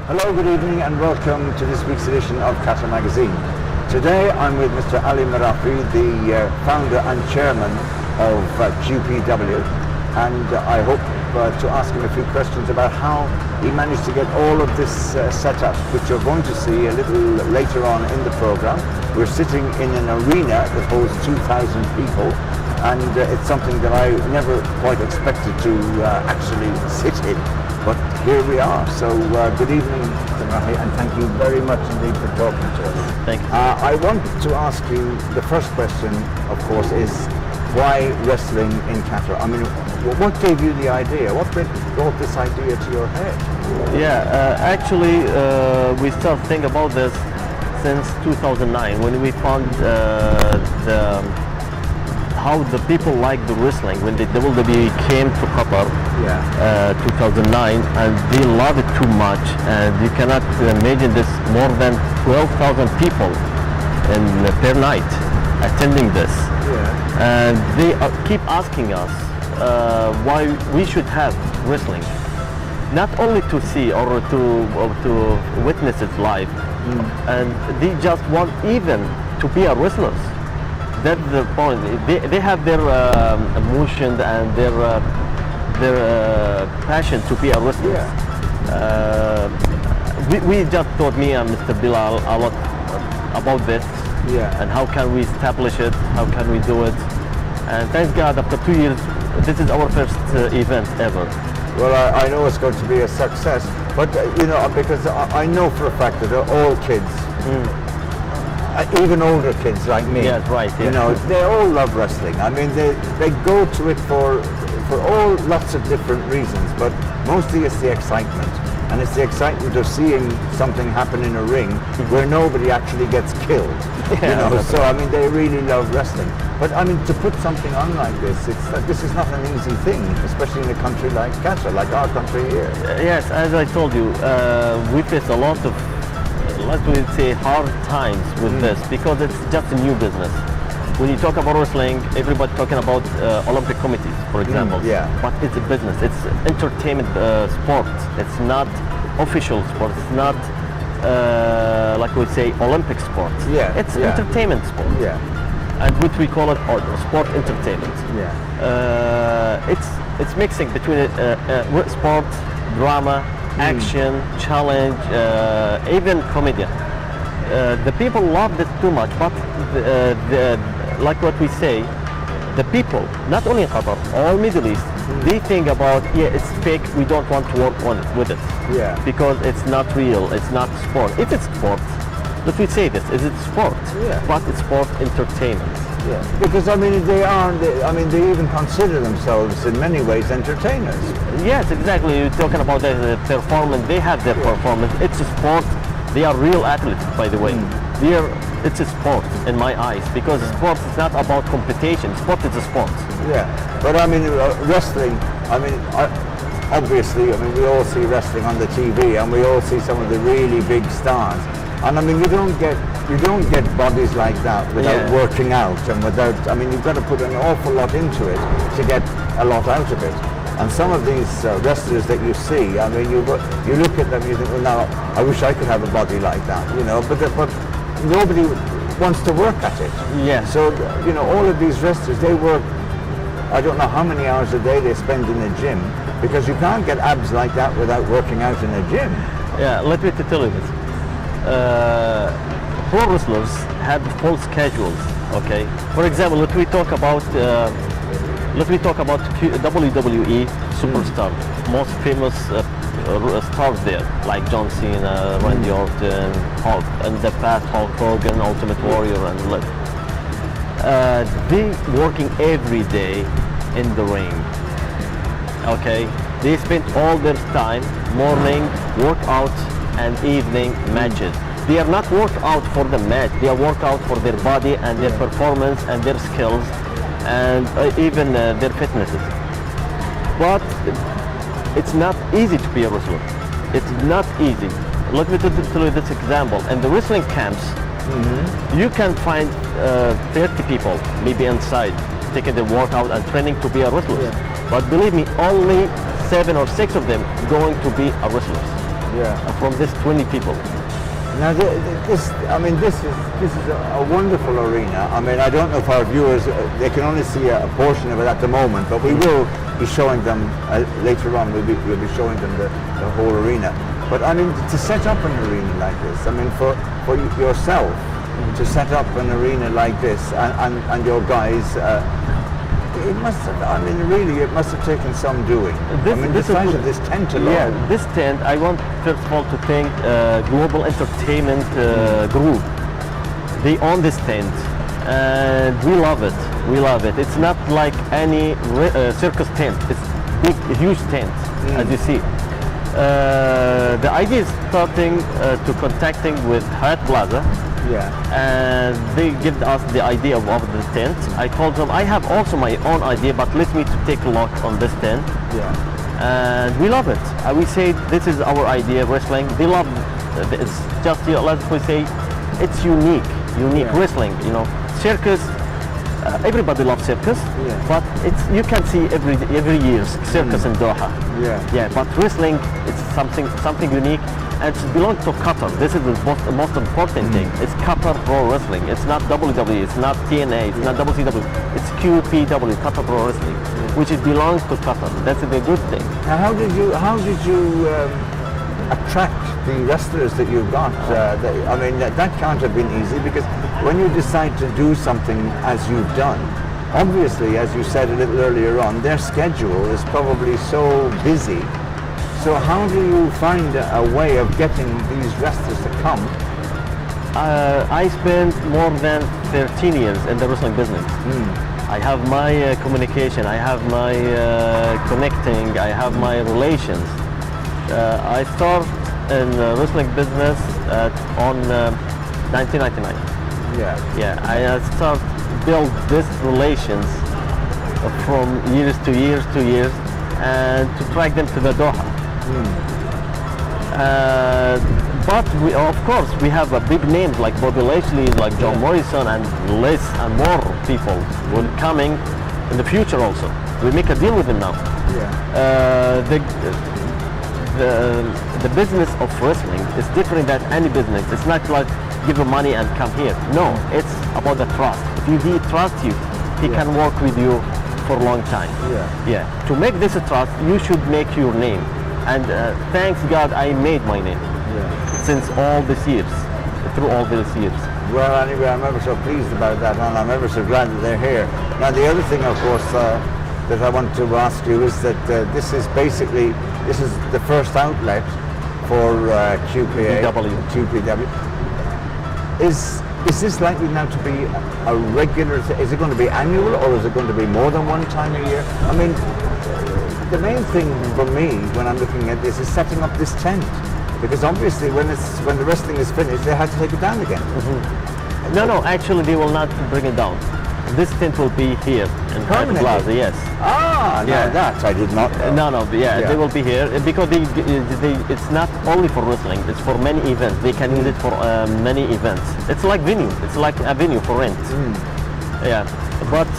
Hello, good evening and welcome to this week's edition of Qatar Magazine. Today I'm with Mr. Ali Marafi, the founder and chairman of QPW, and I hope to ask him a few questions about how he managed to get all of this set up, which you're going to see a little later on in the program. We're sitting in an arena that holds 2,000 people, and it's something that I never quite expected to actually sit in. But here we are. So good evening, Mr. Marafi, and thank you very much indeed for talking to us. Thank you. I want to ask you, the first question, of course, is why wrestling in Qatar? I mean, what gave you the idea? What brought this idea to your head? Yeah, actually, we started thinking about this since 2009 when we found how the people like the wrestling when the WWE came to Qatar, 2009, and they love it too much, and you cannot imagine this, more than 12,000 people per night attending this. And they keep asking us why we should have wrestling, not only to see or to witness it live, and they just want even to be a wrestlers. That's the point. They have their emotion and their passion to be a wrestler. We just taught me and Mr. Bilal a lot about this, and how can we establish it, how can we do it. And thank God, after 2 years, this is our first event ever. Well, I know it's going to be a success, but you know, because I know for a fact that they're all kids. Even older kids like me, you know, they all love wrestling. I mean, they go to it for all lots of different reasons, but mostly it's the excitement. And it's the excitement of seeing something happen in a ring where nobody actually gets killed. You know, so I mean, they really love wrestling. But I mean, to put something on like this, this is not an easy thing, especially in a country like Qatar, like our country here. Yes, as I told you, we face a lot of, let me say, hard times with this, because it's just a new business. When you talk about wrestling, everybody talking about Olympic committees, for example. But it's a business. It's entertainment sport. It's not official sport. It's not like we say Olympic sport. It's entertainment sport. And what we call it sport entertainment. It's mixing between sport, drama, action, challenge, even comedy. The people love this too much, but like what we say, the people, not only in Qatar, all Middle East, they think about, it's fake, we don't want to work on it with it. Because it's not real, it's not sport. If it's sport, let me say this, is it sport? But it's sport entertainment. Because I mean, they even consider themselves in many ways entertainers. Yes, exactly. You're talking about the performance. They have their performance. It's a sport. They are real athletes, by the way. It's a sport in my eyes, because sport is not about competition. Sport is a sport. But I mean, wrestling. I mean, obviously, I mean, we all see wrestling on the TV, and we all see some of the really big stars. And I mean, you don't get bodies like that without working out and without. I mean, you've got to put an awful lot into it to get a lot out of it. And some of these wrestlers that you see, I mean, you look at them, you think, well, now I wish I could have a body like that, you know. But nobody wants to work at it. So you know, all of these wrestlers, they work. I don't know how many hours a day they spend in the gym, because you can't get abs like that without working out in a gym. Let me tell you this. Pro wrestlers have full schedules. Okay. For example, let me talk about WWE superstar, most famous stars there, like John Cena, Randy Orton, Hulk, and the past Hulk Hogan, Ultimate Warrior, and they working every day in the ring. Okay. They spend all their time, morning workout and evening matches. They are not work out for the match, they are work out for their body and their performance and their skills and even their fitnesses. But it's not easy to be a wrestler. It's not easy. Let me tell you this example. In the wrestling camps, you can find 30 people maybe inside taking the workout and training to be a wrestler. But believe me, only 7 or 6 of them going to be a wrestlers. from this 20 people. Now, this is a wonderful arena. I mean, I don't know if our viewers, they can only see a portion of it at the moment, but we will be showing them later on. We'll be showing them the whole arena. But I mean, to set up an arena like this, I mean, for yourself to set up an arena like this and your guys, it must have, I mean, really, it must have taken some doing. The size of this tent alone. Yeah, this tent, I want first of all to thank Global Entertainment Group. They own this tent, and we love it. We love it. It's not like any circus tent. It's big, huge tent, as you see. The idea is starting to contacting with Hyatt Plaza. Yeah. And they give us the idea of the tent. I told them I have also my own idea, but let me to take a look on this tent. Yeah. And we love it. We say this is our idea, wrestling. They love it. It's just, let's say, it's unique wrestling. You know, circus. Everybody loves circus, but you can see every year circus in Doha. Yeah. But wrestling, it's something unique. And it belongs to Qatar. This is the most important thing. It's Qatar Pro Wrestling. It's not WWE, it's not TNA, it's not WCW. It's QPW, Qatar Pro Wrestling, which it belongs to Qatar. That's the good thing. Now, how did you attract the wrestlers that you got? I mean, that can't have been easy, because when you decide to do something as you've done, obviously, as you said a little earlier on, their schedule is probably so busy. So how do you find a way of getting these wrestlers to come? I spent more than 13 years in the wrestling business. I have my communication, I have my connecting, I have my relations. I started in wrestling business on 1999. Yeah. I start build this relations from years to years, and to drag them to the Doha. But of course we have a big names like Bobby Lashley, like John Morrison, and less and more people will coming in the future also. We make a deal with them now. The business of wrestling is different than any business. It's not like give him money and come here. No, it's about the trust. If he trusts you, he can work with you for a long time. To make this a trust, you should make your name. And thanks God, I made my name since all these years, through all these years. Well, anyway, I'm ever so pleased about that, and I'm ever so glad that they're here. Now, the other thing, of course, that I want to ask you is that this is the first outlet for QPW. Is this likely now to be a regular? Is it going to be annual, or is it going to be more than one time a year? I mean, the main thing for me when I'm looking at this is setting up this tent, because obviously when the wrestling is finished, they have to take it down again. No, actually they will not bring it down. This tent will be here in Hyatt Plaza. Yes. Now that I did not know. They will be here because it's not only for wrestling. It's for many events. They can use it for many events. It's like venue. It's like a venue for rent. But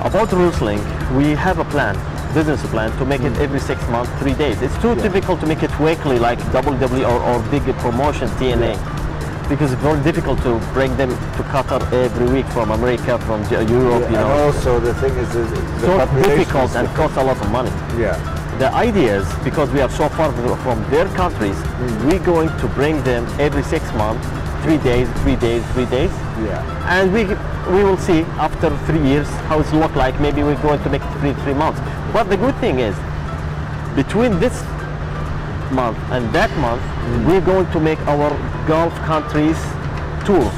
about wrestling, we have a business plan to make it every 6 months, 3 days. It's too difficult to make it weekly like WWE or big promotion TNA. Because it's very difficult to bring them to Qatar every week from America, from Europe, And also the thing is, so difficult and costs a lot of money. The idea is, because we are so far from their countries, we're going to bring them every 6 months, 3 days. And we will see after 3 years how it's look like. Maybe we're going to make it 3 months. But the good thing is, between this month and that month, we're going to make our Gulf countries tour.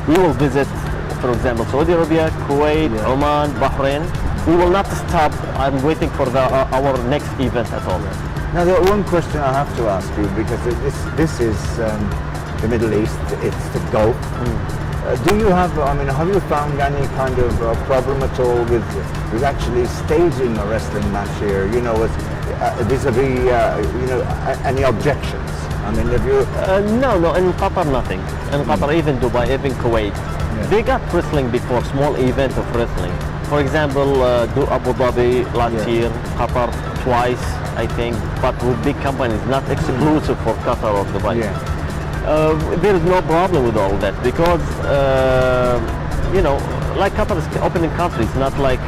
We will visit, for example, Saudi Arabia, Kuwait, Oman, Bahrain. We will not stop. I'm waiting for our next event at all. Now, the one question I have to ask you, because this is the Middle East, it's the Gulf. Do you have you found any kind of problem at all with actually staging a wrestling match here? You know, vis-a-vis, any objections? I mean, have you? No, in Qatar nothing. In Qatar, even Dubai, even Kuwait, they got wrestling before, small event of wrestling. For example, Abu Dhabi last year, Qatar twice, I think, but with big companies, not exclusive for Qatar or Dubai. Yeah. There is no problem with all that because, you know, like Qatar is opening countries, not like,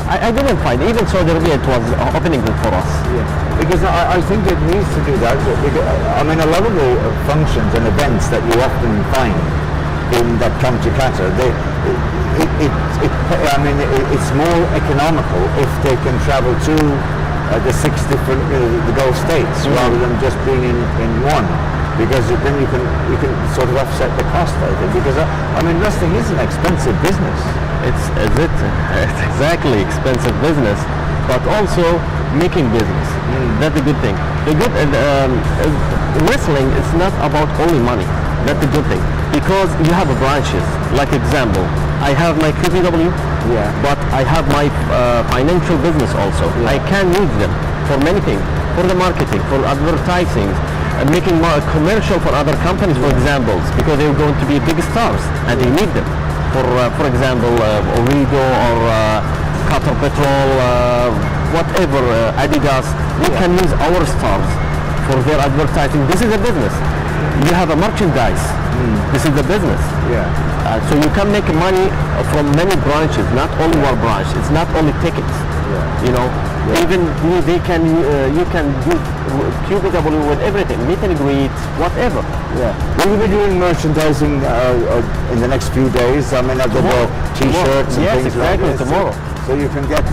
I didn't find, even Saudi Arabia, it was opening for us. Yeah. Because I think it needs to do that. Because, I mean, a lot of the functions and events that you often find that come to Qatar, it's more economical if they can travel to the 6 different the Gulf states rather than just being in one, because then you can sort of offset the cost, I think. Because I mean, wrestling is an expensive business. It's exactly expensive business, but also making business. That's a good thing. The good wrestling is not about only money. That's a good thing because you have branches. Like example, I have my QPW, but I have my financial business also. I can use them for many things, for the marketing, for advertising, making more commercial for other companies, for examples, because they're going to be big stars and they need them. For example, Origo or Qatar Petrol, whatever, Adidas, they can use our stars for their advertising. This is a business. You have a merchandise. This is the business. So you can make money from many branches, not only one branch. It's not only tickets. You know, even you can do QPW with everything, meet and greet, whatever. Will you be doing merchandising in the next few days? I mean, I've got T-shirts and things like this. Tomorrow. So you can get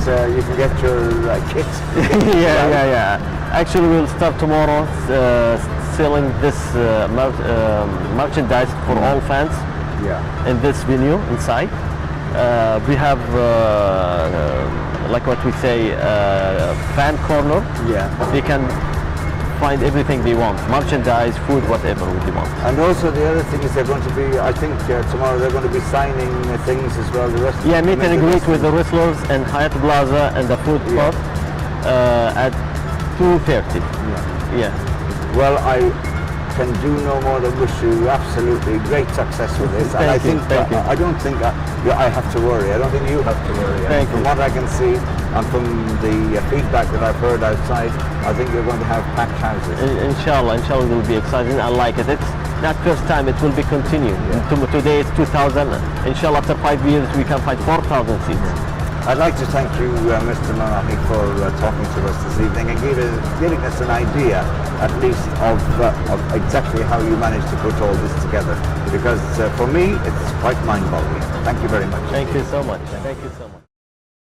your kit. Actually, we'll start tomorrow selling this merchandise for all fans. In this venue inside. We have like what we say fan corner. They can find everything they want, merchandise, food, whatever they want. And also the other thing is they're going to be, I think tomorrow they're going to be signing things as well. The rest. Meet and greet with the wrestlers and Hyatt Plaza and the food spot at 2:30. Well, I can do no more than wish you absolutely great success with this. And I think I don't think I have to worry. I don't think you have to worry. From what I can see and from the feedback that I've heard outside, I think you're going to have packed houses. Inshallah, it will be exciting. I like it. It's not first time. It will be continued. Today it's 2,000. Inshallah, after 5 years we can find 4,000 seats. I'd like to thank you, Mr. Marafi, for talking to us this evening and giving us an idea, at least, of exactly how you managed to put all this together. Because for me, it's quite mind-boggling. Thank you very much. Thank you so much. Thank you so much.